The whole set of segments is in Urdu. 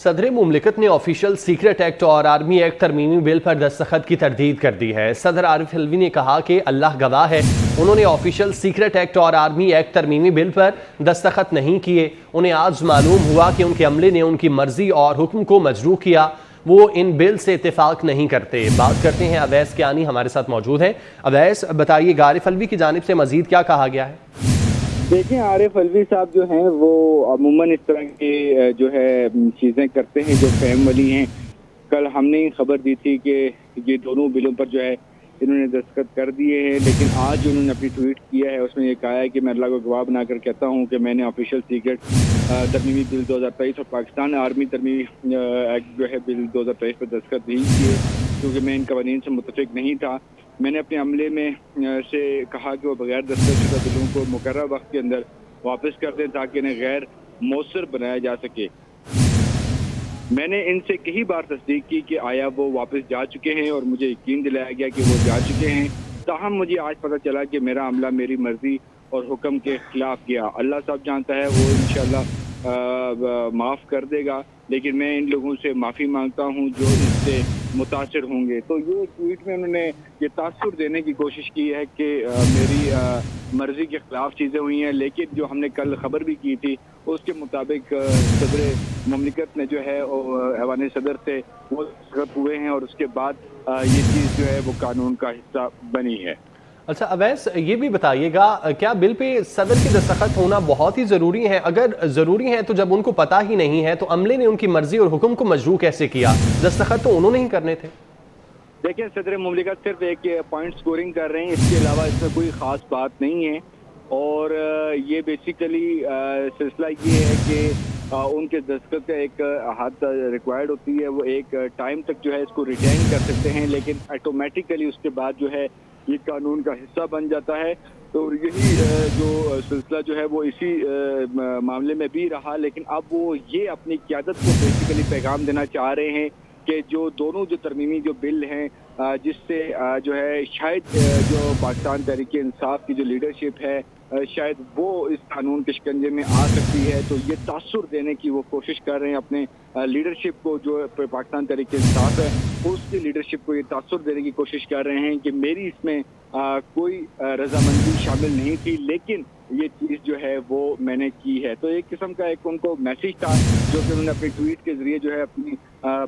صدر مملکت نے آفیشل سیکرٹ ایکٹ اور آرمی ایکٹ ترمیمی بل پر دستخط کی تردید کر دی ہے۔ صدر عارف علوی نے کہا کہ اللہ گواہ ہے، انہوں نے آفیشل سیکرٹ ایکٹ اور آرمی ایکٹ ترمیمی بل پر دستخط نہیں کیے۔ انہیں آج معلوم ہوا کہ ان کے عملے نے ان کی مرضی اور حکم کو مجروح کیا، وہ ان بل سے اتفاق نہیں کرتے۔ بات کرتے ہیں اویس کیانی ہمارے ساتھ موجود ہیں۔ اویس بتائیے، عارف علوی کی جانب سے مزید کیا کہا گیا ہے؟ دیکھیں، عارف علوی صاحب جو ہیں وہ عموماً اس طرح کی جو ہے چیزیں کرتے ہیں جو فہم والی ہیں۔ کل ہم نے خبر دی تھی کہ یہ دونوں بلوں پر جو ہے انہوں نے دستخط کر دیے ہیں، لیکن آج انہوں نے اپنی ٹویٹ کیا ہے، اس میں یہ کہا ہے کہ میں اللہ کو گواہ بنا کر کہتا ہوں کہ میں نے آفیشل سیکرٹ ترمیمی بل 2023 اور پاکستان آرمی ترمیمی ایکٹ جو ہے بل 2023 پر دستخط نہیں کیے، کیونکہ میں ان قوانین سے متفق نہیں تھا۔ میں نے اپنے عملے میں سے کہا کہ وہ بغیر دستخط شدہ بلوں کو مقررہ وقت کے اندر واپس کر دیں تاکہ انہیں غیر مؤثر بنایا جا سکے۔ میں نے ان سے کئی بار تصدیق کی کہ آیا وہ واپس جا چکے ہیں اور مجھے یقین دلایا گیا کہ وہ جا چکے ہیں، تاہم مجھے آج پتہ چلا کہ میرا عملہ میری مرضی اور حکم کے خلاف گیا۔ اللہ صاحب جانتا ہے، وہ انشاءاللہ معاف کر دے گا، لیکن میں ان لوگوں سے معافی مانگتا ہوں جو اس سے متاثر ہوں گے۔ تو یہ ٹویٹ میں انہوں نے یہ تاثر دینے کی کوشش کی ہے کہ میری مرضی کے خلاف چیزیں ہوئی ہیں، لیکن جو ہم نے کل خبر بھی کی تھی اس کے مطابق صدر مملکت نے جو ہے ایوان صدر سے وہ دستخط ہوئے ہیں اور اس کے بعد یہ چیز جو ہے وہ قانون کا حصہ بنی ہے۔ اچھا اویس، یہ بھی بتائیے گا، کیا بل پہ صدر کی دستخط ہونا بہت ہی ضروری ہے؟ اگر ضروری ہے تو جب ان کو پتہ ہی نہیں ہے تو عملے نے ان کی مرضی اور حکم کو مجروح کیسے کیا؟ دستخط تو انہوں نے ہی کرنے تھے۔ دیکھیں، صدر مملکت صرف ایک پوائنٹ سکورنگ کر رہے ہیں، اس کے علاوہ اس میں کوئی خاص بات نہیں ہے، اور یہ بیسیکلی سلسلہ یہ ہے کہ ان کے دستخط کا ایک حد ریکوائرڈ ہوتی ہے، وہ ایک ٹائم تک جو ہے اس کو ریٹین کر سکتے ہیں، لیکن آٹومیٹیکلی اس کے بعد جو ہے یہ قانون کا حصہ بن جاتا ہے۔ تو یہی جو سلسلہ جو ہے وہ اسی معاملے میں بھی رہا، لیکن اب وہ یہ اپنی قیادت کو بیسیکلی پیغام دینا چاہ رہے ہیں کہ جو دونوں جو ترمیمی جو بل ہیں جس سے جو ہے شاید جو پاکستان تحریک انصاف کی جو لیڈرشپ ہے شاید وہ اس قانون کے شکنجے میں آ سکتی ہے، تو یہ تاثر دینے کی وہ کوشش کر رہے ہیں اپنے لیڈرشپ کو، جو پاکستان تحریک انصاف ہے اس کی لیڈرشپ کو یہ تاثر دینے کی کوشش کر رہے ہیں کہ میری اس میں کوئی رضامندی شامل نہیں تھی، لیکن یہ چیز جو ہے وہ میں نے کی ہے۔ تو ایک قسم کا ایک ان کو میسج تھا جو کہ انہوں نے اپنی ٹویٹ کے ذریعے جو ہے اپنی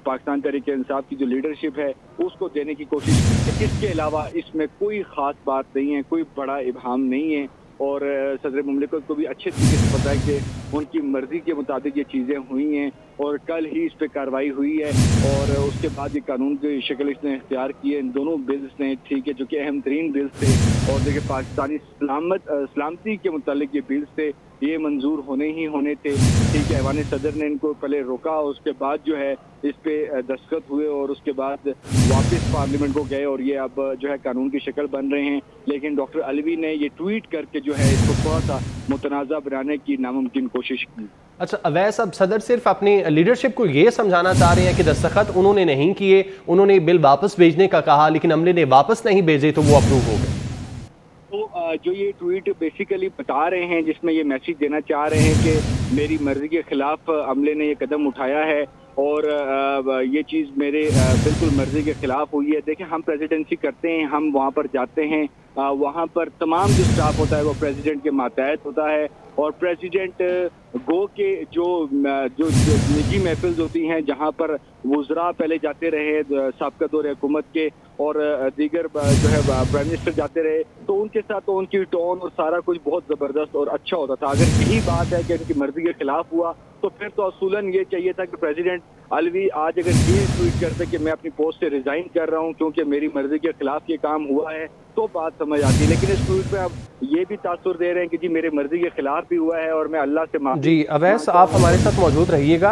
پاکستان تحریک انصاف کی جو لیڈرشپ ہے اس کو دینے کی کوشش کی۔ اس کے علاوہ اس میں کوئی خاص بات نہیں ہے، کوئی بڑا ابہام نہیں ہے، اور صدر مملکت کو بھی اچھے طریقے سے پتہ ہے کہ ان کی مرضی کے مطابق یہ چیزیں ہوئی ہیں، اور کل ہی اس پہ کارروائی ہوئی ہے، اور اس کے بعد یہ قانون کی شکل اس نے اختیار کی ہے۔ ان دونوں بلز نے، ٹھیک ہے، جو کہ اہم ترین بلز تھے اور دیکھیں پاکستانی سلامتی کے متعلق یہ بلز تھے، یہ منظور ہونے ہی ہونے تھے، ٹھیک ہے۔ ایوان صدر نے ان کو پہلے روکا، اس کے بعد جو ہے اس پہ دستخط ہوئے اور اس کے بعد واپس پارلیمنٹ کو گئے، اور یہ اب جو ہے قانون کی شکل بن رہے ہیں، لیکن ڈاکٹر علوی نے یہ ٹویٹ کر کے جو ہے اس کو تھوڑا سا متنازع بنانے کی ناممکن کوشش کی۔ اچھا اویس، اب صدر صرف اپنی لیڈرشپ کو یہ سمجھانا چاہ رہے ہیں کہ دستخط انہوں نے نہیں کیے، انہوں نے بل واپس بھیجنے کا کہا لیکن عملے نے واپس نہیں بھیجے تو وہ اپروو ہو گئے؟ جو یہ ٹویٹ بیسیکلی بتا رہے ہیں، جس میں یہ میسج دینا چاہ رہے ہیں کہ میری مرضی کے خلاف عملے نے یہ قدم اٹھایا ہے اور یہ چیز میرے بالکل مرضی کے خلاف ہوئی ہے۔ دیکھیں، ہم پریزیڈنسی کرتے ہیں، ہم وہاں پر جاتے ہیں، وہاں پر تمام جو سٹاف ہوتا ہے وہ پریزیڈنٹ کے ماتحت ہوتا ہے، اور پریزیڈنٹ گو کے جو نجی محفلز ہوتی ہیں جہاں پر وزراء پہلے جاتے رہے، سابقہ دور حکومت کے اور دیگر جو ہے پرائم منسٹر جاتے رہے، تو ان کے ساتھ تو ان کی ٹون اور سارا کچھ بہت زبردست اور اچھا ہوتا تھا۔ اگر یہی بات ہے کہ ان کی مرضی کے خلاف ہوا تو پھر تو اصولاً یہ چاہیے تھا کہ پریزیڈنٹ علوی آج اگر یہ ٹویٹ کرتے کہ میں اپنی پوسٹ سے ریزائن کر رہا ہوں کیونکہ میری مرضی کے خلاف یہ کام ہوا ہے تو بات سمجھ آتی، لیکن اس ٹویٹ میں اب یہ بھی تاثر دے رہے ہیں کہ جی میرے مرضی کے خلاف بھی ہوا ہے اور میں اللہ سے معافی۔ جی اویس، آپ ہمارے ساتھ موجود رہیے گا۔